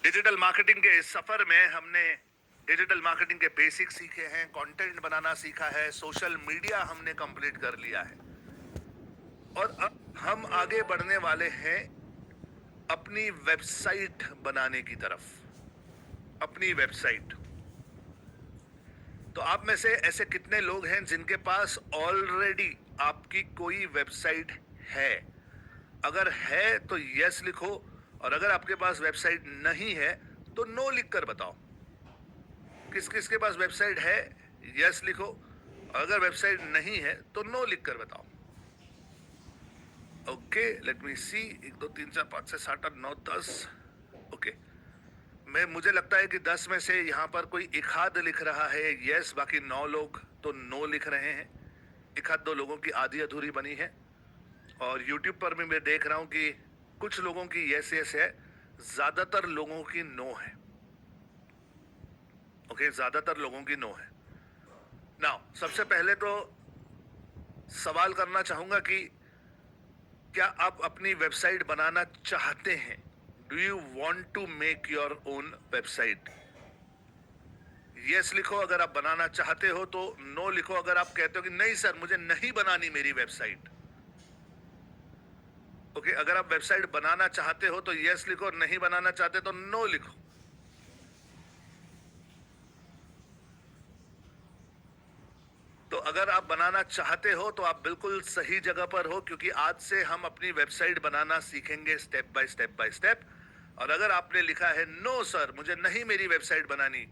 Digital marketing के इस सफर में हमने डिजिटल मार्केटिंग के बेसिक सीखे हैं, कंटेंट बनाना सीखा है, सोशल मीडिया हमने कंप्लीट कर लिया है और अब हम आगे बढ़ने वाले हैं अपनी वेबसाइट बनाने की तरफ। अपनी वेबसाइट। तो आप में से ऐसे कितने लोग हैं जिनके पास ऑलरेडी आपकी कोई वेबसाइट है? अगर है तो यस लिखो, और अगर आपके पास वेबसाइट नहीं है तो नो लिख कर बताओ। किस किस के पास वेबसाइट है यस लिखो, अगर वेबसाइट नहीं है तो नो लिख कर बताओ। ओके, लेट मी सी। 1 2 3 4 5 6 7 8 9 10। ओके, मुझे लगता है कि 10 में से यहाँ पर कोई एक आध लिख रहा है यस, बाकी 9 लोग तो नो लिख रहे हैं। एक आध 2 लोगों की आधी अधूरी बनी है। और YouTube पर भी मैं देख रहा हूँ कि कुछ लोगों की यस यस है, ज्यादातर लोगों की नो है। ओके, ज्यादातर लोगों की नो है। नाउ सबसे पहले तो सवाल करना चाहूंगा कि क्या आप अपनी वेबसाइट बनाना चाहते हैं? Do you want to make your own website? Yes लिखो अगर आप बनाना चाहते हो, तो नो लिखो अगर आप कहते हो कि नहीं सर मुझे नहीं बनानी मेरी वेबसाइट। ओके, अगर आप वेबसाइट बनाना चाहते हो तो यस लिखो, नहीं बनाना चाहते तो नो लिखो। तो अगर आप बनाना चाहते हो तो आप बिल्कुल सही जगह पर हो, क्योंकि आज से हम अपनी वेबसाइट बनाना सीखेंगे step by step by step. और अगर आपने लिखा है नो सर मुझे नहीं मेरी वेबसाइट बनानी,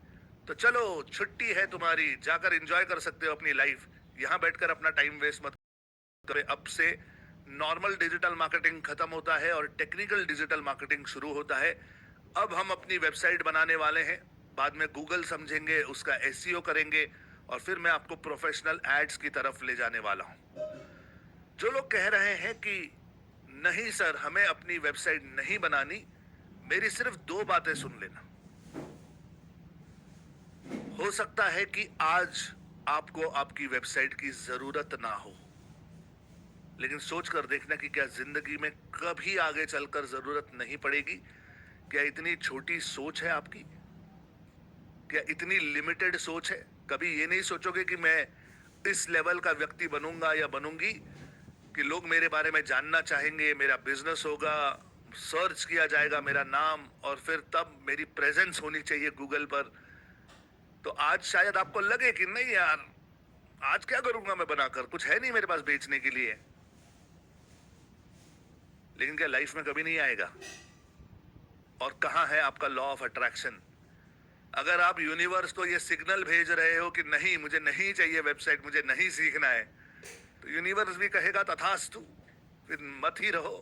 तो चलो छुट्टी है तुम्हारी, जाकर एंजॉय कर सकते हो अपनी लाइफ। यहां बैठकर अपना टाइम वेस्ट मत करें। अब से नॉर्मल डिजिटल मार्केटिंग खत्म होता है और टेक्निकल डिजिटल मार्केटिंग शुरू होता है। अब हम अपनी वेबसाइट बनाने वाले हैं, बाद में गूगल समझेंगे, उसका एसईओ करेंगे, और फिर मैं आपको प्रोफेशनल एड्स की तरफ ले जाने वाला हूं। जो लोग कह रहे हैं कि नहीं सर हमें अपनी वेबसाइट नहीं बनानी, मेरी सिर्फ 2 बातें सुन लेना। हो सकता है कि आज आपको आपकी वेबसाइट की जरूरत ना हो, लेकिन सोच कर देखना कि क्या जिंदगी में कभी आगे चलकर जरूरत नहीं पड़ेगी? क्या इतनी छोटी सोच है आपकी? क्या इतनी लिमिटेड सोच है? कभी ये नहीं सोचोगे कि मैं इस लेवल का व्यक्ति बनूंगा या बनूंगी कि लोग मेरे बारे में जानना चाहेंगे, मेरा बिजनेस होगा, सर्च किया जाएगा मेरा नाम, और फिर तब मेरी प्रेजेंस होनी चाहिए गूगल पर। तो आज शायद आपको लगे कि नहीं यार, आज क्या करूंगा मैं बनाकर, कुछ है नहीं मेरे पास बेचने के लिए। लेकिन क्या लाइफ में कभी नहीं आएगा? और कहां है आपका लॉ ऑफ अट्रैक्शन? अगर आप यूनिवर्स को ये सिग्नल भेज रहे हो कि नहीं मुझे नहीं चाहिए वेबसाइट, मुझे नहीं सीखना है, तो यूनिवर्स भी कहेगा तथास्तु, फिर मत ही रहो।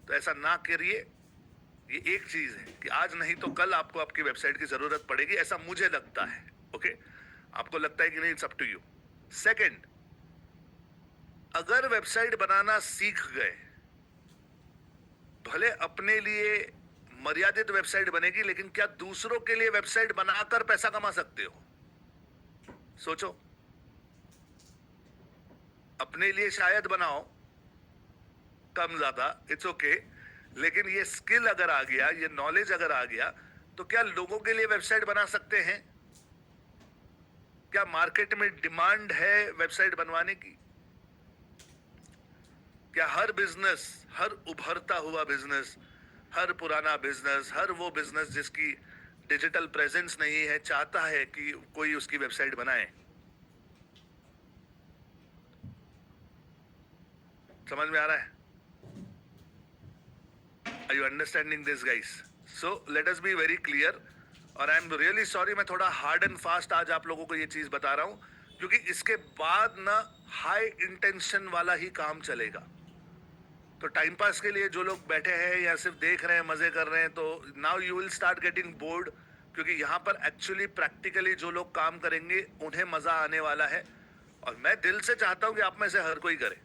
तो ऐसा ना करिए। ये एक चीज है कि आज नहीं तो कल आपको आपकी वेबसाइट की जरूरत पड़ेगी, ऐसा मुझे लगता है। ओके, आपको लगता है कि नहीं, it's up to you. Second, अगर वेबसाइट बनाना सीख गए, भले अपने लिए मर्यादित वेबसाइट बनेगी, लेकिन क्या दूसरों के लिए वेबसाइट बनाकर पैसा कमा सकते हो? सोचो। अपने लिए शायद बनाओ, कम ज्यादा इट्स ओके, लेकिन ये स्किल अगर आ गया, ये नॉलेज अगर आ गया, तो क्या लोगों के लिए वेबसाइट बना सकते हैं? क्या मार्केट में डिमांड है वेबसाइट बनवाने की? क्या हर बिजनेस, हर उभरता हुआ बिजनेस, हर पुराना बिजनेस, हर वो बिजनेस जिसकी डिजिटल प्रेजेंस नहीं है, चाहता है कि कोई उसकी वेबसाइट बनाए? समझ में आ रहा है? Are you understanding this, guys? So let us be very clear. और आई एम रियली सॉरी, मैं थोड़ा हार्ड एंड फास्ट आज आप लोगों को ये चीज बता रहा हूं, क्योंकि इसके बाद ना हाई इंटेंशन वाला ही काम चलेगा। तो टाइम पास के लिए जो लोग बैठे हैं या सिर्फ देख रहे हैं, मजे कर रहे हैं, तो now you will start getting bored, क्योंकि यहाँ पर एक्चुअली प्रैक्टिकली जो लोग काम करेंगे उन्हें मजा आने वाला है। और मैं दिल से चाहता हूं कि आप में से हर कोई करे।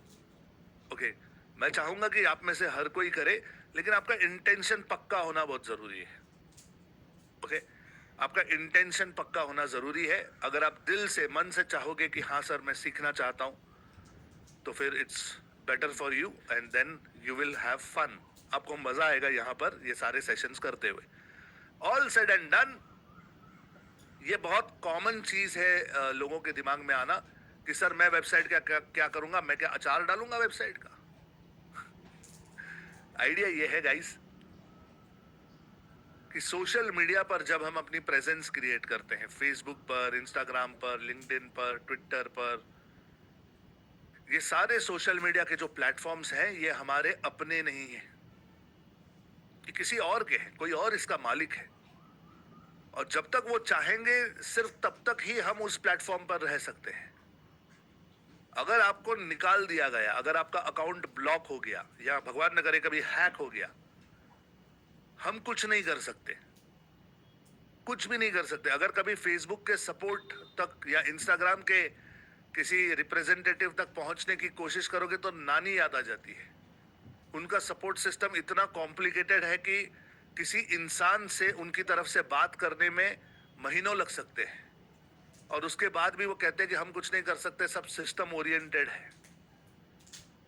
ओके, मैं चाहूंगा कि आप में से हर कोई करे, लेकिन आपका इंटेंशन पक्का होना बहुत जरूरी है। ओके, आपका इंटेंशन पक्का होना जरूरी है। अगर आप दिल से, मन से चाहोगे कि हाँ सर मैं सीखना चाहता हूं, तो फिर it's better for you and then you will have fun. आपको मजा आएगा यहाँ पर ये सारे सेशंस करते हुए। ऑल सेड एंड डन, ये बहुत कॉमन चीज है लोगों के दिमाग में आना कि सर मैं वेबसाइट क्या करूंगा, मैं क्या अचार डालूंगा वेबसाइट का। आइडिया ये है गाइस कि सोशल मीडिया पर जब हम अपनी प्रेजेंस क्रिएट करते हैं, फेसबुक पर, इंस्टाग्राम पर, लिंक्डइन पर, ट्विटर पर, ये सारे सोशल मीडिया के जो प्लेटफॉर्म्स हैं ये हमारे अपने नहीं हैं, ये किसी और के हैं, कोई और इसका मालिक है। और जब तक वो चाहेंगे सिर्फ तब तक ही हम उस प्लेटफॉर्म पर रह सकते हैं। अगर आपको निकाल दिया गया, अगर आपका अकाउंट ब्लॉक हो गया या भगवान न करे कभी हैक हो गया, हम कुछ नहीं कर सकते, कुछ भी नहीं कर सकते। अगर कभी फेसबुक के सपोर्ट तक या इंस्टाग्राम के किसी रिप्रेजेंटेटिव तक पहुंचने की कोशिश करोगे तो नानी याद आ जाती है। उनका सपोर्ट सिस्टम इतना कॉम्प्लिकेटेड है कि किसी इंसान से उनकी तरफ से बात करने में महीनों लग सकते हैं, और उसके बाद भी वो कहते हैं कि हम कुछ नहीं कर सकते, सब सिस्टम ओरिएंटेड है।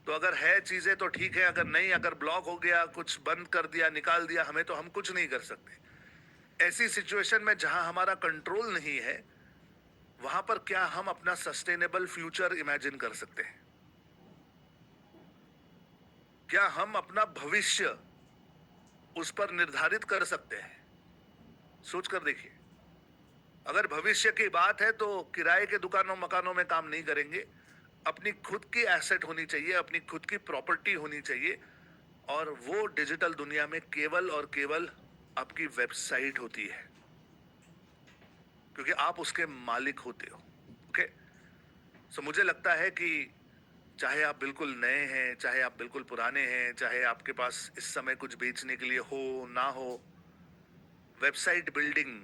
तो अगर है चीजें तो ठीक है, अगर नहीं, अगर ब्लॉक हो गया, कुछ बंद कर दिया, निकाल दिया हमें, तो हम कुछ नहीं कर सकते। ऐसी सिचुएशन में जहां हमारा कंट्रोल नहीं है, वहां पर क्या हम अपना सस्टेनेबल फ्यूचर इमेजिन कर सकते हैं? क्या हम अपना भविष्य उस पर निर्धारित कर सकते हैं? सोच कर देखिए। अगर भविष्य की बात है तो किराए के दुकानों मकानों में काम नहीं करेंगे, अपनी खुद की एसेट होनी चाहिए, अपनी खुद की प्रॉपर्टी होनी चाहिए, और वो डिजिटल दुनिया में केवल और केवल आपकी वेबसाइट होती है, क्योंकि आप उसके मालिक होते हो। ओके, सो मुझे लगता है कि चाहे आप बिल्कुल नए हैं, चाहे आप बिल्कुल पुराने हैं, चाहे आपके पास इस समय कुछ बेचने के लिए हो ना हो, वेबसाइट बिल्डिंग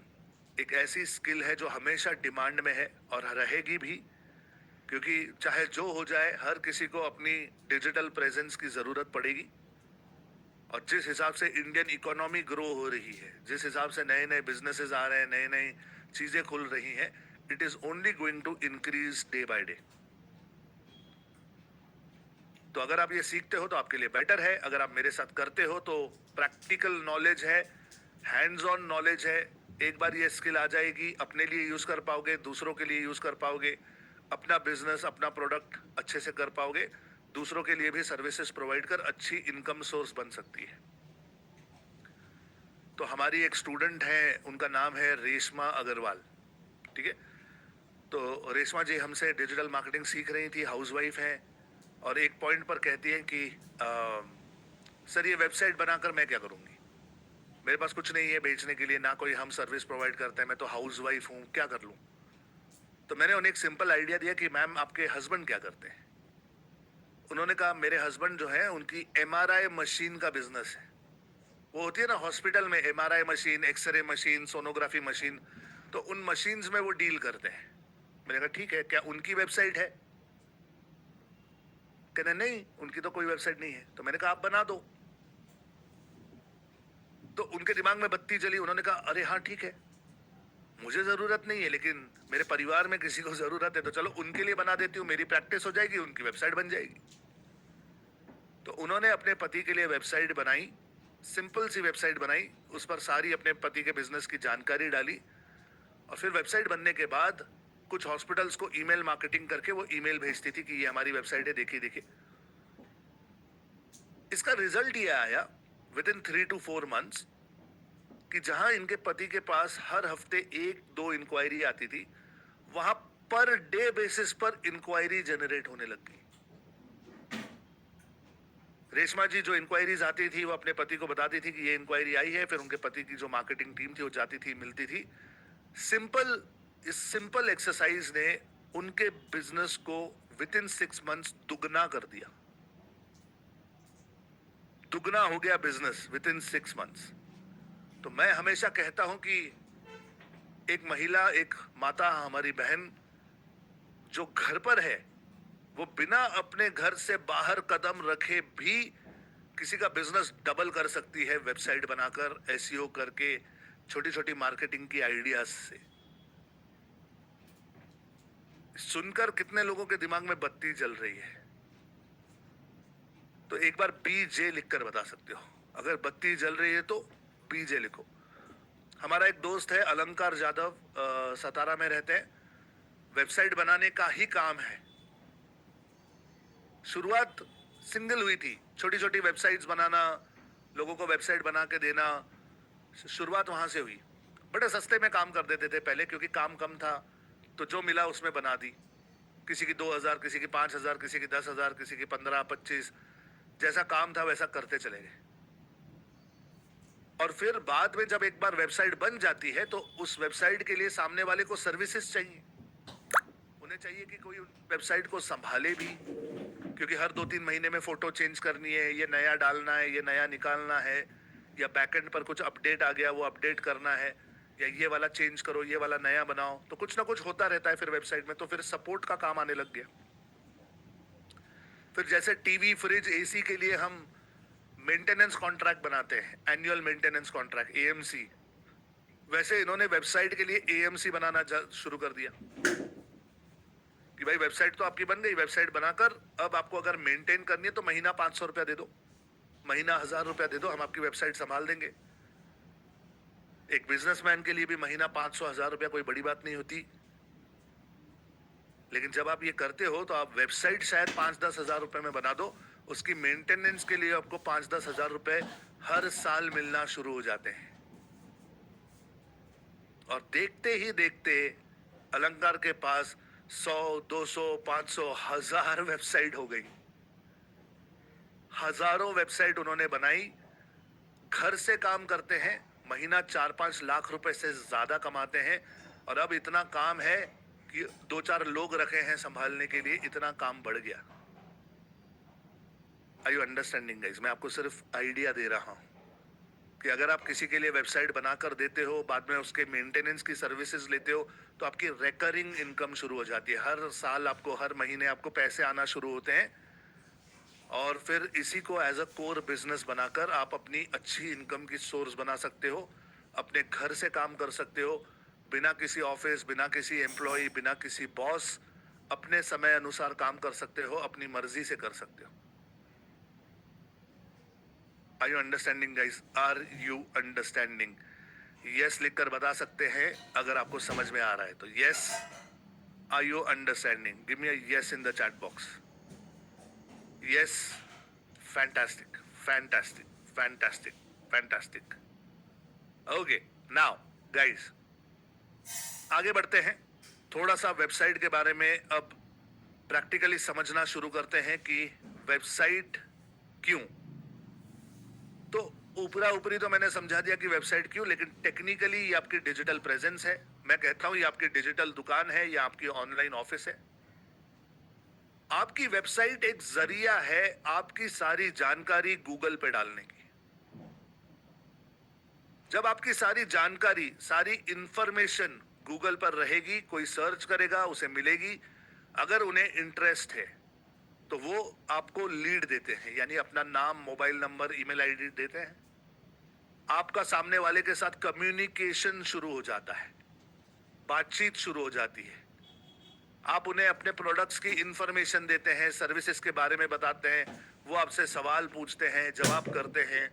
एक ऐसी स्किल है जो हमेशा डिमांड में है और रहेगी भी, क्योंकि चाहे जो हो जाए हर किसी को अपनी डिजिटल प्रेजेंस की जरूरत पड़ेगी। और जिस हिसाब से इंडियन इकोनॉमी ग्रो हो रही है, जिस हिसाब से नए नए बिजनेसेस आ रहे हैं, नई नई चीजें खुल रही हैं, it is only going to increase day by day. तो अगर आप ये सीखते हो तो आपके लिए बेटर है, अगर आप मेरे साथ करते हो तो प्रैक्टिकल नॉलेज है, हैंड्स ऑन नॉलेज है। एक बार ये स्किल आ जाएगी, अपने लिए यूज कर पाओगे, दूसरों के लिए यूज कर पाओगे, अपना बिजनेस, अपना प्रोडक्ट अच्छे से कर पाओगे, दूसरों के लिए भी सर्विसेज प्रोवाइड कर अच्छी इनकम सोर्स बन सकती है। तो हमारी एक स्टूडेंट है, उनका नाम है रेशमा अग्रवाल, ठीक है। तो रेशमा जी हमसे डिजिटल मार्केटिंग सीख रही थी, हाउसवाइफ हैं, और एक पॉइंट पर कहती है कि सर ये वेबसाइट बनाकर मैं क्या करूंगी, मेरे पास कुछ नहीं है बेचने के लिए, ना कोई हम सर्विस प्रोवाइड करते हैं, मैं तो हाउसवाइफ हूँ, क्या कर लूँ। तो मैंने उन्हें एक सिंपल आइडिया दिया कि मैम आपके हस्बैंड क्या करते हैं। उन्होंने कहा मेरे हस्बैंड जो है उनकी एमआरआई मशीन का बिजनेस है। वो होती है ना हॉस्पिटल में MRI machine, X-ray machine, sonography machine, तो उन मशीन्स में वो डील करते हैं। मैंने कहा ठीक है, क्या उनकी वेबसाइट है? कहने नहीं, उनकी तो कोई वेबसाइट नहीं है। तो मैंने कहा आप बना दो। तो उनके दिमाग में बत्ती जली, उन्होंने कहा अरे हाँ ठीक है, मुझे जरूरत नहीं है लेकिन मेरे परिवार में किसी को जरूरत है, तो चलो उनके लिए बना देती हूँ, मेरी प्रैक्टिस हो जाएगी, उनकी वेबसाइट बन जाएगी। तो उन्होंने अपने पति के लिए वेबसाइट बनाई, सिंपल सी वेबसाइट बनाई, उस पर सारी अपने पति के बिजनेस की जानकारी डाली, और फिर वेबसाइट बनने के बाद कुछ हॉस्पिटल्स को ईमेल मार्केटिंग करके वो ईमेल भेजती थी कि ये हमारी वेबसाइट है, देखिए देखिए। इसका रिजल्ट ये आया विद इन 3 to 4 months कि जहां इनके पति के पास हर हफ्ते 1-2 इंक्वायरी आती थी, वहां पर डे बेसिस पर इंक्वायरी जनरेट होने लग गई। रेशमा जी जो इंक्वायरीज आती थी वो अपने पति को बताती थी कि ये इंक्वायरी आई है, फिर उनके पति की जो मार्केटिंग टीम थी वो जाती थी, मिलती थी। इस सिंपल एक्सरसाइज ने उनके बिजनेस को विद इन 6 months दुगना कर दिया। दुगना हो गया बिजनेस विद इन 6 months। तो मैं हमेशा कहता हूं कि एक महिला, एक माता, हमारी बहन जो घर पर है, वो बिना अपने घर से बाहर कदम रखे भी किसी का बिजनेस डबल कर सकती है, वेबसाइट बनाकर, एसईओ करके, छोटी छोटी मार्केटिंग की आइडियाज से। सुनकर कितने लोगों के दिमाग में बत्ती जल रही है? तो एक बार बीजे लिखकर बता सकते हो, अगर बत्ती जल रही है तो बीजे लिखो। हमारा एक दोस्त है अलंकार जाधव, सतारा में रहते हैं। वेबसाइट बनाने का ही काम है। शुरुआत सिंगल हुई थी, छोटी छोटी वेबसाइट्स बनाना, लोगों को वेबसाइट बना के देना, शुरुआत वहां से हुई। बड़े सस्ते में काम कर देते थे पहले, क्योंकि काम कम था, तो जो मिला उसमें बना दी। किसी की 2,000, किसी की 5,000, किसी की 10,000, किसी की 15, 25, जैसा काम था वैसा करते चले गए। और फिर बाद में जब एक बार वेबसाइट बन जाती है, तो उस वेबसाइट के लिए सामने वाले को सर्विसेज चाहिए। उन्हें चाहिए कि कोई वेबसाइट को संभाले भी, क्योंकि हर 2-3 महीने में फोटो चेंज करनी है, ये नया डालना है, ये नया निकालना है, या बैकएंड पर कुछ अपडेट आ गया वो अपडेट करना है, या ये वाला चेंज करो, ये वाला नया बनाओ, तो कुछ ना कुछ होता रहता है फिर वेबसाइट में। तो फिर सपोर्ट का काम आने लग गया। फिर जैसे टीवी, फ्रिज, एसी के लिए हम मेंटेनेंस कॉन्ट्रैक्ट बनाते हैं, एनुअल मेंटेनेंस कॉन्ट्रैक्ट, एएमसी, वैसे इन्होंने वेबसाइट के लिए एएमसी बनाना शुरू कर दिया कि भाई वेबसाइट तो आपकी बन गई, वेबसाइट बनाकर अब आपको अगर मेंटेन करनी है तो महीना 500 रुपया दे दो, महीना 1,000 रुपया दे दो, हम आपकी वेबसाइट संभाल देंगे। एक बिजनेसमैन के लिए भी महीना 500-1,000 रुपया कोई बड़ी बात नहीं होती। लेकिन जब आप ये करते हो तो आप वेबसाइट शायद 5-10 हजार रुपए में बना दो, उसकी मेंटेनेंस के लिए आपको 5-10 हजार रुपए हर साल मिलना शुरू हो जाते हैं। और देखते ही देखते अलंकार के पास 100, 200, 500, 1,000 वेबसाइट हो गई। हजारों वेबसाइट उन्होंने बनाई। घर से काम करते हैं, महीना 4-5 लाख रुपए से ज्यादा कमाते हैं। और अब इतना काम है कि 2-4 लोग रखे हैं संभालने के लिए, इतना काम बढ़ गया। Are you understanding guys? मैं आपको सिर्फ आइडिया दे रहा हूं कि अगर आप किसी के लिए वेबसाइट बनाकर देते हो, बाद में उसके मेंटेनेंस की सर्विसेज लेते हो, तो आपकी रिकरिंग इनकम शुरू हो जाती है। हर साल आपको, हर महीने आपको पैसे आना शुरू होते हैं। और फिर इसी को एज अ कोर बिजनेस बनाकर आप अपनी अच्छी इनकम की सोर्स बना सकते हो। अपने घर से काम कर सकते हो, बिना किसी ऑफिस, बिना किसी एम्प्लॉय, बिना किसी बॉस, अपने समय अनुसार काम कर सकते हो, अपनी मर्जी से कर सकते हो। Are you understanding guys? Are you understanding? Yes लिखकर बता सकते हैं अगर आपको समझ में आ रहा है तो। Yes, are you understanding? Give me a yes in the chat box. Yes, fantastic, fantastic, fantastic, fantastic. Okay, now guys आगे बढ़ते हैं। थोड़ा सा वेबसाइट के बारे में अब प्रैक्टिकली समझना शुरू करते हैं कि वेबसाइट क्यों। तो ऊपरा ऊपरी तो मैंने समझा दिया कि वेबसाइट क्यों, लेकिन टेक्निकली ये आपकी डिजिटल प्रेजेंस है। मैं कहता हूं ये आपकी डिजिटल दुकान है या आपकी ऑनलाइन ऑफिस है। आपकी वेबसाइट एक जरिया है आपकी सारी जानकारी गूगल पे डालने की। जब आपकी सारी जानकारी, सारी इंफॉर्मेशन गूगल पर रहेगी, कोई सर्च करेगा, उसे मिलेगी। अगर उन्हें इंटरेस्ट है तो वो आपको लीड देते हैं, यानी अपना नाम, मोबाइल नंबर, ईमेल आईडी देते हैं। आपका सामने वाले के साथ कम्युनिकेशन शुरू हो जाता है, बातचीत शुरू हो जाती है। आप उन्हें अपने प्रोडक्ट्स की इंफॉर्मेशन देते हैं, सर्विसेज के बारे में बताते हैं, वो आपसे सवाल पूछते हैं, जवाब करते हैं,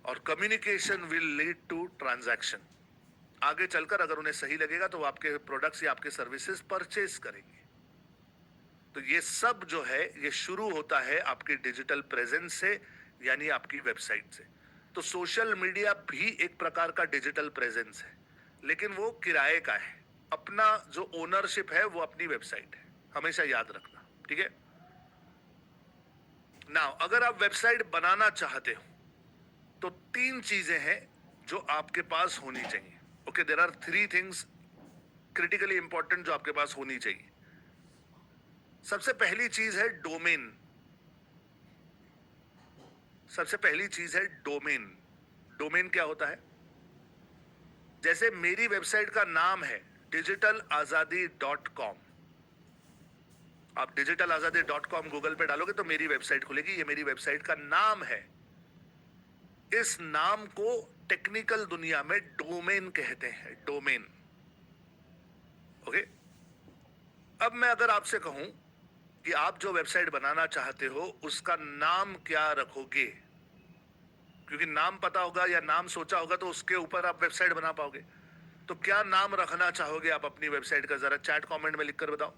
और communication will lead to transaction. आगे चलकर अगर उन्हें सही लगेगा तो वो आपके प्रोडक्ट्स या आपके सर्विसेज परचेज करेंगे। तो ये सब जो है ये शुरू होता है आपकी डिजिटल प्रेजेंस से, यानी आपकी वेबसाइट से। तो सोशल मीडिया भी एक प्रकार का डिजिटल प्रेजेंस है, लेकिन वो किराए का है। अपना जो ओनरशिप है वो अपनी वेबसाइट है, हमेशा याद रखना, ठीक है। नाउ अगर आप वेबसाइट बनाना चाहते हो तो 3 चीजें हैं जो आपके पास होनी चाहिए। Okay, there are 3 things critically important जो आपके पास होनी चाहिए। सबसे पहली चीज है डोमेन। सबसे पहली चीज है डोमेन। डोमेन क्या होता है? जैसे मेरी वेबसाइट का नाम है digitalazadi.com। आप digitalazadi.com गूगल पे डालोगे तो मेरी वेबसाइट खुलेगी। ये मेरी वेबसाइट का नाम है। इस नाम को टेक्निकल दुनिया में डोमेन कहते हैं, डोमेन। ओके, अब मैं अगर आपसे कहूं कि आप जो वेबसाइट बनाना चाहते हो उसका नाम क्या रखोगे, क्योंकि नाम पता होगा या नाम सोचा होगा तो उसके ऊपर आप वेबसाइट बना पाओगे। तो क्या नाम रखना चाहोगे आप अपनी वेबसाइट का, जरा चैट कमेंट में लिखकर बताओ,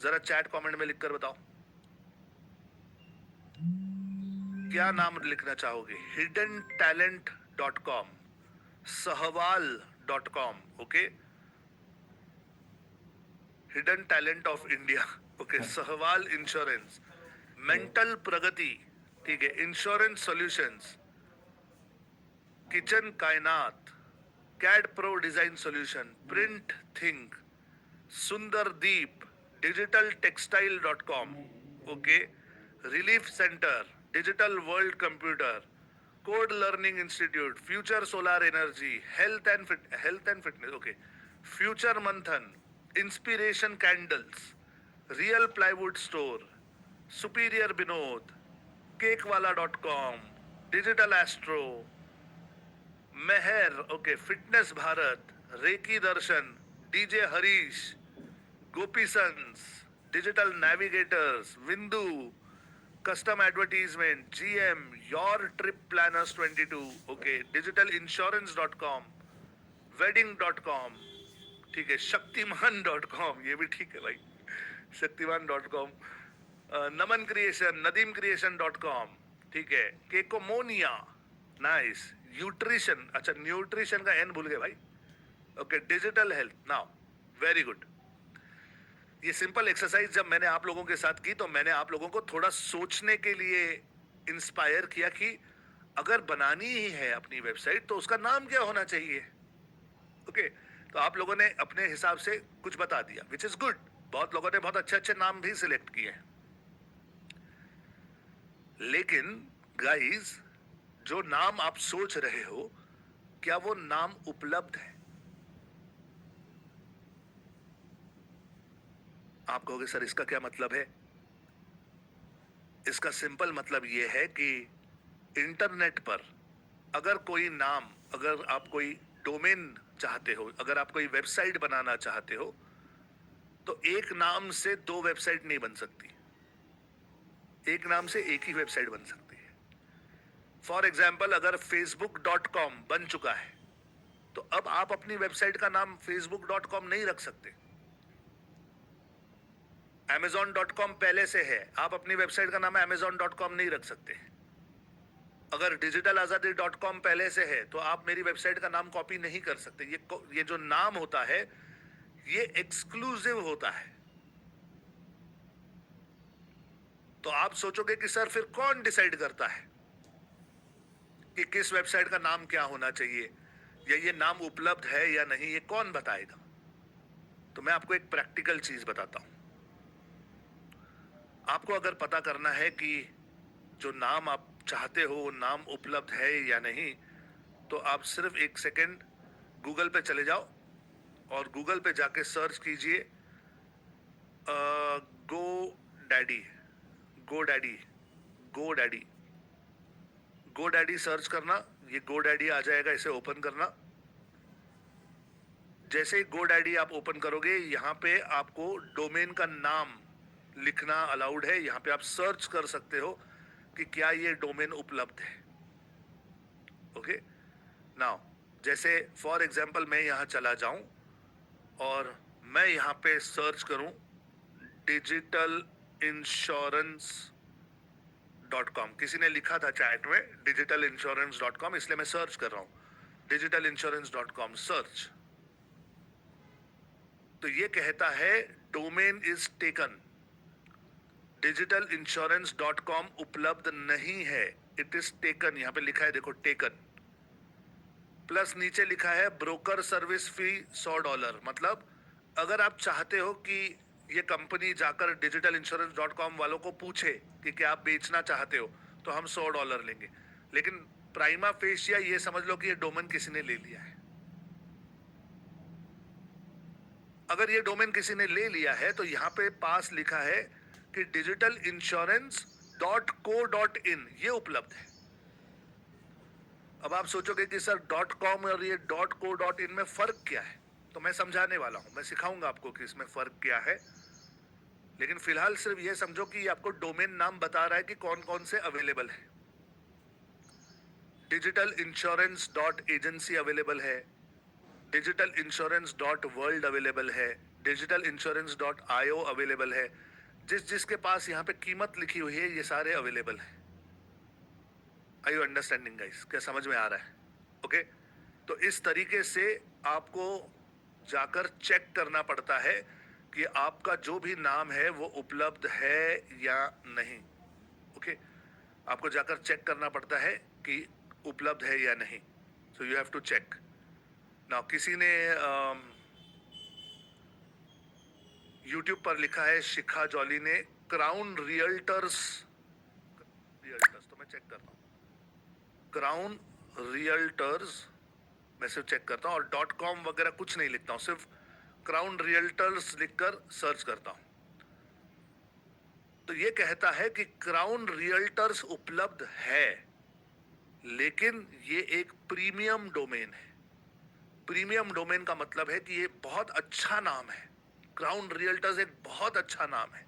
जरा चैट कमेंट में लिखकर बताओ क्या नाम लिखना चाहोगे। hiddentalent.com, सहवाल.com, okay, hidden talent of India, okay, Sahwal insurance, mental Pragati, ठीक है, insurance solutions, kitchen Kainat, CAD pro design solution, print think, Sundardeep, digital textile dot com, okay, relief centre, digital world computer, code learning institute, future solar energy, health and fitness, okay, future Manthan, inspiration candles, real plywood store, superior Vinod, केकवाला.com, digital astro, Mehar, okay, fitness Bharat, reiki Darshan, DJ Harish, Gopi sons, digital navigators, Vindu, custom advertisement, GM, your trip planners 22, okay, digital इंश्योरेंस.com, वेडिंग.com, ठीक है, शक्तिमान.com, ये भी ठीक है भाई, शक्तिमान.com, नमन क्रिएशन, नदीम क्रिएशन.com, ठीक है, केकोमोनिया, नाइस, न्यूट्रिशन, अच्छा न्यूट्रिशन का एन भूल गए भाई, okay, digital health now, very good. ये सिंपल एक्सरसाइज जब मैंने आप लोगों के साथ की तो मैंने आप लोगों को थोड़ा सोचने के लिए इंस्पायर किया कि अगर बनानी ही है अपनी वेबसाइट तो उसका नाम क्या होना चाहिए, ओके। तो आप लोगों ने अपने हिसाब से कुछ बता दिया, विच इज गुड। बहुत लोगों ने बहुत अच्छे अच्छे नाम भी सिलेक्ट किए हैं, लेकिन गाइस जो नाम आप सोच रहे हो क्या वो नाम उपलब्ध है? आप कहोगे सर इसका क्या मतलब है? इसका सिंपल मतलब यह है कि इंटरनेट पर अगर कोई नाम, अगर आप कोई डोमेन चाहते हो, अगर आप कोई वेबसाइट बनाना चाहते हो तो एक नाम से दो वेबसाइट नहीं बन सकती, एक नाम से एक ही वेबसाइट बन सकती है। फॉर एग्जाम्पल अगर facebook.com बन चुका है तो अब आप अपनी वेबसाइट का नाम facebook.com नहीं रख सकते। amazon.com पहले से है, आप अपनी वेबसाइट का नाम amazon.com नहीं रख सकते। अगर डिजिटल आजादी .com पहले से है तो आप मेरी वेबसाइट का नाम कॉपी नहीं कर सकते। ये जो नाम होता है ये एक्सक्लूसिव होता है। तो आप सोचोगे कि सर फिर कौन डिसाइड करता है कि किस वेबसाइट का नाम क्या होना चाहिए या ये नाम उपलब्ध है या नहीं, ये कौन बताएगा? तो मैं आपको एक प्रैक्टिकल चीज बताता हूं। आपको अगर पता करना है कि जो नाम आप चाहते हो वो नाम उपलब्ध है या नहीं, तो आप सिर्फ एक सेकेंड गूगल पे चले जाओ और गूगल पे जाके सर्च कीजिए Go Daddy, Go Daddy, Go Daddy, Go Daddy search करना। ये गो डैडी आ जाएगा, इसे ओपन करना। जैसे ही गो डैडी आप ओपन करोगे यहाँ पे आपको डोमेन का नाम लिखना अलाउड है। यहाँ पे आप सर्च कर सकते हो कि क्या ये डोमेन उपलब्ध है, ओके। नाउ जैसे फॉर एग्जांपल मैं यहाँ चला जाऊं और मैं यहाँ पे सर्च करूं डिजिटल इंश्योरेंस .com, किसी ने लिखा था चैट में डिजिटल इंश्योरेंस .com, इसलिए मैं सर्च कर रहा हूं डिजिटल इंश्योरेंस .com, सर्च। तो ये कहता है domain is taken, digital insurance .com उपलब्ध नहीं है, इट इज टेकन। यहाँ पे लिखा है देखो टेकन, प्लस नीचे लिखा है ब्रोकर सर्विस फी $100। मतलब अगर आप चाहते हो कि ये कंपनी जाकर डिजिटल इंश्योरेंस .com वालों को पूछे कि क्या आप बेचना चाहते हो तो हम $100 लेंगे, लेकिन प्राइमा फेशिया ये समझ लो कि ये डोमेन किसी ने ले लिया है। अगर ये डोमेन किसी ने ले लिया है तो यहाँ पे पास लिखा है कि डिजिटल इंश्योरेंस .co.in ये उपलब्ध है। अब आप सोचोगे कि सर .com और ये .co.in में फर्क क्या है, तो मैं समझाने वाला हूं, मैं सिखाऊंगा आपको कि इसमें फर्क क्या है। लेकिन फिलहाल सिर्फ ये समझो कि आपको डोमेन नाम बता रहा है कि कौन कौन से अवेलेबल है। Digital insurance dot agency available है, digital insurance dot world available है, digital insurance dot IO available है। जिसके पास यहाँ पे कीमत लिखी हुई है ये सारे अवेलेबल है। आई यू अंडरस्टैंडिंग गाइस? क्या समझ में आ रहा है? ओके तो इस तरीके से आपको जाकर चेक करना पड़ता है कि आपका जो भी नाम है वो उपलब्ध है या नहीं। ओके आपको जाकर चेक करना पड़ता है कि उपलब्ध है या नहीं। So you have to check now. किसी ने यूट्यूब पर लिखा है, शिखा जॉली ने, क्राउन रियल्टर्स, तो मैं चेक करता हूँ क्राउन रियल्टर्स, मैं सिर्फ चेक करता हूँ और डॉट कॉम वगैरह कुछ नहीं लिखता हूँ, सिर्फ क्राउन रियल्टर्स लिखकर सर्च करता हूँ। तो ये कहता है कि क्राउन रियल्टर्स उपलब्ध है, लेकिन ये एक प्रीमियम डोमेन है। प्रीमियम डोमेन का मतलब है कि ये बहुत अच्छा नाम है। क्राउन रियल्टर्स एक बहुत अच्छा नाम है।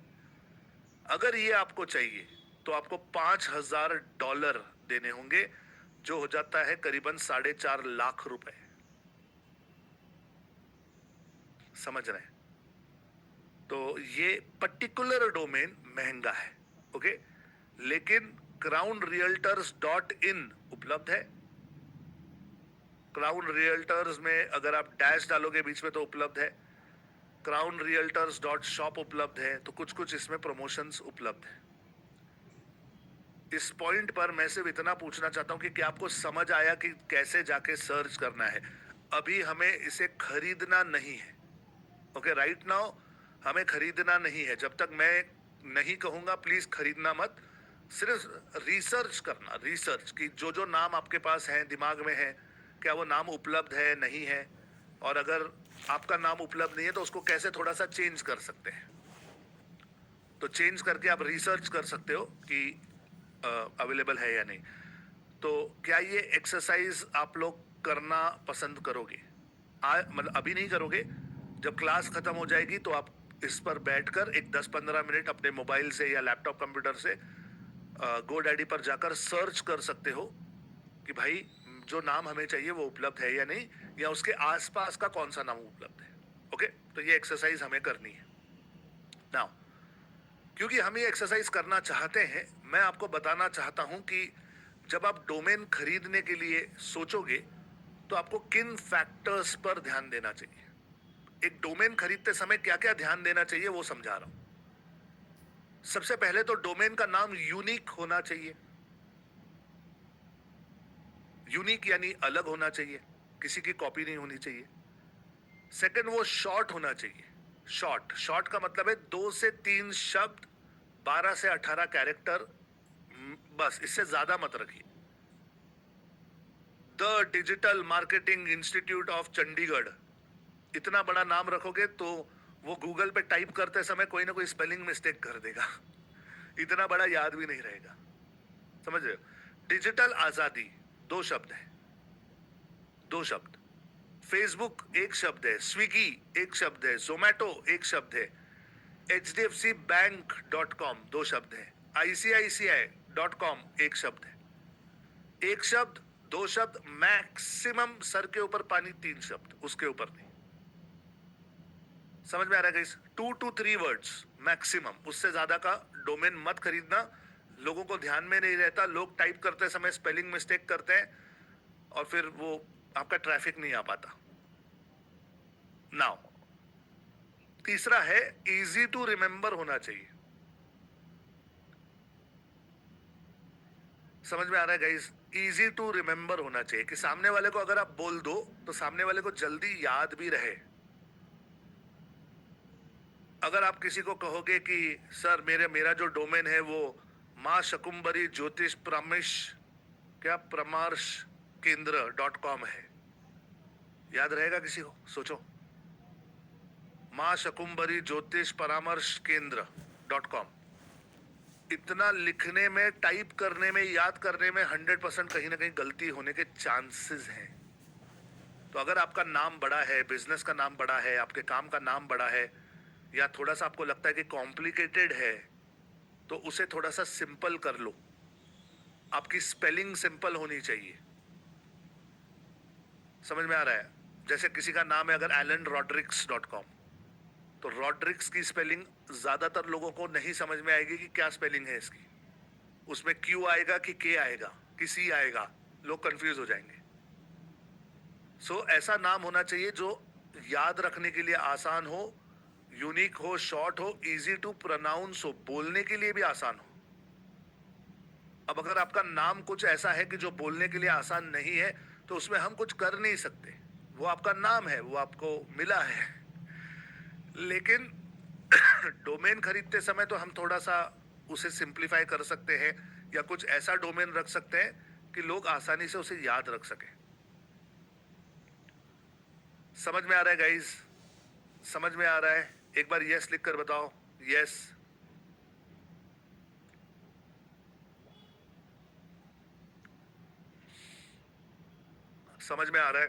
अगर ये आपको चाहिए तो आपको $5,000 देने होंगे, जो हो जाता है करीबन 4.5 लाख रुपए। समझ रहे हैं? तो ये पर्टिकुलर डोमेन महंगा है। ओके लेकिन क्राउन रियल्टर्स डॉट इन उपलब्ध है। क्राउन रियल्टर्स में अगर आप डैश डालोगे बीच में तो उपलब्ध है। क्राउन रियल्टर्स डॉट शॉप उपलब्ध है। तो कुछ कुछ इसमें प्रमोशंस उपलब्ध है। इस पॉइंट पर मैं सिर्फ इतना पूछना चाहता हूं कि क्या आपको समझ आया कि कैसे जाके सर्च करना है। अभी हमें इसे खरीदना नहीं है। ओके राइट नाउ हमें खरीदना नहीं है। जब तक मैं नहीं कहूंगा प्लीज खरीदना मत, सिर्फ रिसर्च करना। रिसर्च कि जो जो नाम आपके पास हैं, दिमाग में है, क्या वो नाम उपलब्ध है नहीं है, और अगर आपका नाम उपलब्ध नहीं है तो उसको कैसे थोड़ा सा चेंज कर सकते हैं। तो चेंज करके आप रिसर्च कर सकते हो कि अवेलेबल है या नहीं। तो क्या ये एक्सरसाइज आप लोग करना पसंद करोगे? मतलब अभी नहीं करोगे, जब क्लास खत्म हो जाएगी तो आप इस पर बैठकर एक 10-15 मिनट अपने मोबाइल से या लैपटॉप कंप्यूटर से गो डैडी पर जाकर सर्च कर सकते हो कि भाई जो नाम हमें चाहिए वो उपलब्ध है या नहीं, या उसके आसपास का कौन सा नाम उपलब्ध है। ओके तो ये एक्सरसाइज हमें करनी है नाउ। क्योंकि हम ये एक्सरसाइज करना चाहते हैं, मैं आपको बताना चाहता हूं कि जब आप डोमेन खरीदने के लिए सोचोगे तो आपको किन फैक्टर्स पर ध्यान देना चाहिए। एक डोमेन खरीदते समय क्या क्या ध्यान देना चाहिए वो समझा रहा हूं। सबसे पहले तो डोमेन का नाम यूनिक होना चाहिए। यूनिक यानी अलग होना चाहिए, किसी की कॉपी नहीं होनी चाहिए। सेकंड वो शॉर्ट होना चाहिए। शॉर्ट शॉर्ट का मतलब है 2 से 3 शब्द, 12 से 18 कैरेक्टर, बस इससे ज्यादा मत रखिए। The digital marketing institute of Chandigarh, इतना बड़ा नाम रखोगे तो वो गूगल पे टाइप करते समय कोई ना कोई स्पेलिंग मिस्टेक कर देगा। इतना बड़ा याद भी नहीं रहेगा। समझ रहे हो? डिजिटल आजादी 2 शब्द है, 2 शब्द। फेसबुक एक शब्द है, स्विगी एक शब्द है, जोमैटो एक शब्द है, HDFC Bank.com 2 शब्द है, ICICI.com एक शब्द है। एक शब्द, 2 शब्द, मैक्सिमम सर के ऊपर पानी 3 शब्द, उसके ऊपर नहीं। समझ में आ रहा है गाइस? 2 to 3 वर्ड्स मैक्सिमम, उससे ज्यादा का डोमेन मत खरीदना। लोगों को ध्यान में नहीं रहता, लोग टाइप करते समय स्पेलिंग मिस्टेक करते हैं और फिर वो आपका ट्रैफिक नहीं आ पाता। नाउ तीसरा है इजी टू रिमेंबर होना चाहिए। समझ में आ रहा है गाइस? इजी टू रिमेंबर होना चाहिए कि सामने वाले को अगर आप बोल दो तो सामने वाले को जल्दी याद भी रहे। अगर आप किसी को कहोगे कि सर मेरा जो डोमेन है वो माँ शकुंबरी ज्योतिष प्रमिश क्या प्रमार्श केंद्र.com है, याद रहेगा किसी को? सोचो, माँ शकुंबरी ज्योतिष परामर्श केंद्र.com। इतना लिखने में, टाइप करने में, याद करने में 100% कहीं ना कहीं गलती होने के चांसेस हैं। तो अगर आपका नाम बड़ा है, बिजनेस का नाम बड़ा है, आपके काम का नाम बड़ा है, या थोड़ा सा आपको लगता है कि कॉम्प्लिकेटेड है, तो उसे थोड़ा सा सिंपल कर लो। आपकी स्पेलिंग सिंपल होनी चाहिए। समझ में आ रहा है? जैसे किसी का नाम है अगर alanrodrigues.com, तो रॉड्रिक्स की स्पेलिंग ज्यादातर लोगों को नहीं समझ में आएगी कि क्या स्पेलिंग है इसकी, उसमें क्यू आएगा कि के आएगा कि सी आएगा, लोग कंफ्यूज हो जाएंगे। सो ऐसा नाम होना चाहिए जो याद रखने के लिए आसान हो, यूनिक हो, शॉर्ट हो, इजी टू प्रोनाउंस हो, बोलने के लिए भी आसान हो। अब अगर आपका नाम कुछ ऐसा है कि जो बोलने के लिए आसान नहीं है, तो उसमें हम कुछ कर नहीं सकते। वो आपका नाम है, वो आपको मिला है। लेकिन डोमेन खरीदते समय तो हम थोड़ा सा उसे सिंप्लीफाई कर सकते हैं, या कुछ ऐसा डोमेन रख सकते हैं कि लोग आसानी से उसे याद रख सके। समझ में आ रहा है गाइस? समझ में आ रहा है? एक बार यस लिख कर बताओ। यस। समझ में आ रहा है?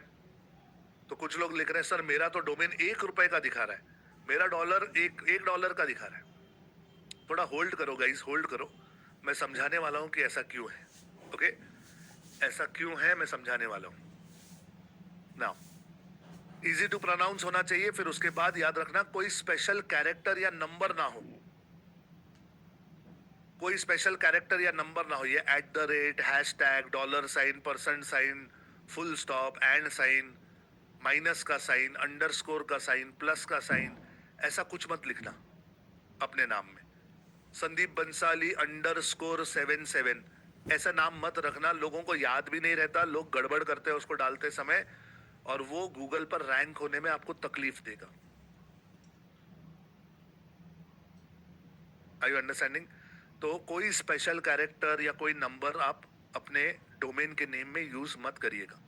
तो कुछ लोग लिख रहे हैं सर मेरा तो डोमेन ₹1 का दिखा रहा है, मेरा $1 का दिखा रहा है। थोड़ा होल्ड करो गाइस, होल्ड करो, मैं समझाने वाला हूं कि ऐसा क्यों है। ओके, ऐसा क्यों है मैं समझाने वाला हूं नाउ। इजी टू प्रोनाउंस होना चाहिए, फिर उसके बाद याद रखना कोई स्पेशल कैरेक्टर या नंबर ना हो। कोई स्पेशल कैरेक्टर या नंबर ना हो। ये @ hashtag, $sign, %sign, full stop, and sign, minus का साइन, अंडरस्कोर का साइन, प्लस का साइन, ऐसा कुछ मत लिखना अपने नाम में। संदीप बंसाली _77, ऐसा नाम मत रखना, लोगों को याद भी नहीं रहता, लोग गड़बड़ करते हैं उसको डालते समय, और वो गूगल पर रैंक होने में आपको तकलीफ देगा। Are you understanding? तो कोई स्पेशल कैरेक्टर या कोई नंबर आप अपने डोमेन के नेम में यूज मत करिएगा।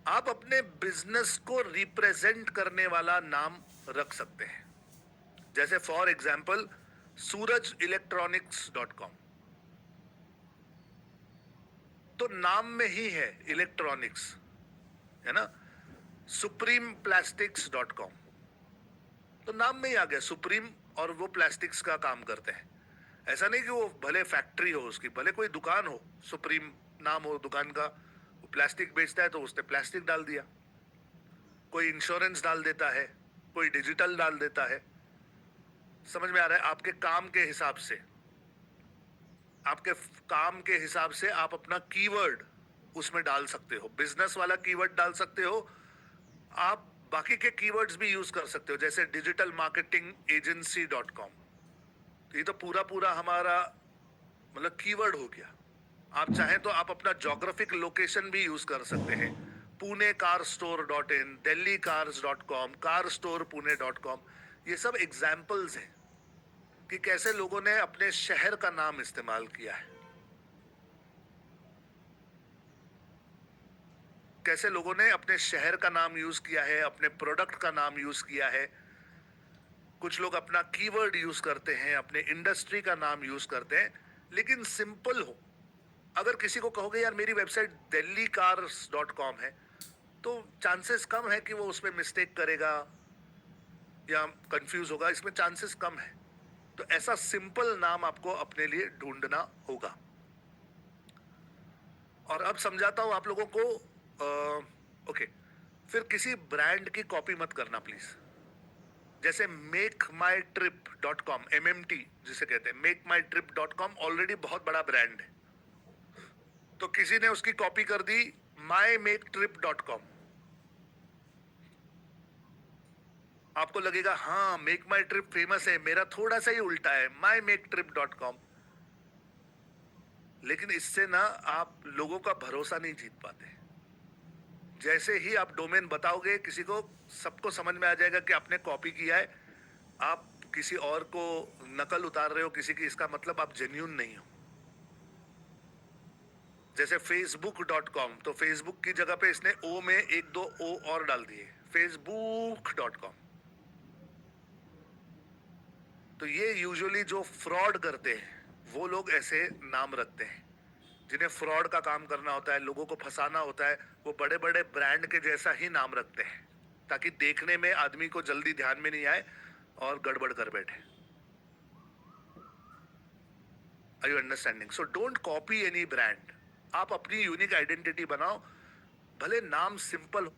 आप अपने बिजनेस को रिप्रेजेंट करने वाला नाम रख सकते हैं। जैसे फॉर एग्जाम्पल सूरज-इलेक्ट्रॉनिक्स.com, तो नाम में ही है इलेक्ट्रॉनिक्स, है ना। supreme-plastics.com, तो नाम में ही आ गया सुप्रीम, और वो प्लास्टिक्स का काम करते हैं। ऐसा नहीं कि वो भले फैक्ट्री हो उसकी, भले कोई दुकान हो, सुप्रीम नाम हो दुकान का, वो प्लास्टिक बेचता है तो उसने प्लास्टिक डाल दिया। कोई इंश्योरेंस डाल देता है, कोई डिजिटल डाल देता है। समझ में आ रहा है? आपके काम के हिसाब से, आपके काम के हिसाब से आप अपना कीवर्ड उसमें डाल सकते हो। बिजनेस वाला कीवर्ड डाल सकते हो, आप बाकी के कीवर्ड्स भी यूज कर सकते हो, जैसे digital-marketing-agency.com, तो ये तो पूरा पूरा हमारा मतलब कीवर्ड हो गया। आप चाहें तो आप अपना जोग्राफिक लोकेशन भी यूज कर सकते हैं, punecarstore.in, delhi-cars.com, carstore-pune.com। ये सब एग्जाम्पल्स हैं कि कैसे लोगों ने अपने शहर का नाम इस्तेमाल किया है, कैसे लोगों ने अपने शहर का नाम यूज किया है, अपने प्रोडक्ट का नाम यूज किया है। कुछ लोग अपना कीवर्ड यूज करते हैं, अपने इंडस्ट्री का नाम यूज करते हैं, लेकिन सिंपल हो। अगर किसी को कहोगे यार मेरी वेबसाइट delhi-cars.com है, तो चांसेस कम है कि वो उसमें मिस्टेक करेगा या कंफ्यूज होगा, इसमें चांसेस कम है। तो ऐसा सिंपल नाम आपको अपने लिए ढूंढना होगा। और अब समझाता हूं आप लोगों को। ओके, फिर किसी ब्रांड की कॉपी मत करना प्लीज। जैसे makemytrip.com, MMT जिसे कहते हैं, makemytrip.com ऑलरेडी बहुत बड़ा ब्रांड है, तो किसी ने उसकी कॉपी कर दी mymaketrip.com। आपको लगेगा हाँ मेक माई ट्रिप फेमस है, मेरा थोड़ा सा ही उल्टा है, mymaketrip.com। लेकिन इससे ना आप लोगों का भरोसा नहीं जीत पाते। जैसे ही आप डोमेन बताओगे किसी को, सबको समझ में आ जाएगा कि आपने कॉपी किया है, आप किसी और को नकल उतार रहे हो किसी की, इसका मतलब आप जेन्युइन नहीं हो। जैसे facebook.com, तो फेसबुक की जगह पे इसने ओ में 1-2 ओ और डाल दिए, facebook.com। तो ये यूजुअली जो फ्रॉड करते हैं वो लोग ऐसे नाम रखते हैं, जिन्हें फ्रॉड का काम करना होता है, लोगों को फंसाना होता है, वो बड़े बड़े ब्रांड के जैसा ही नाम रखते हैं, ताकि देखने में आदमी को जल्दी ध्यान में नहीं आए और गड़बड़ कर बैठे। Are you understanding? So don't copy any brand, आप अपनी यूनिक आइडेंटिटी बनाओ। भले नाम सिंपल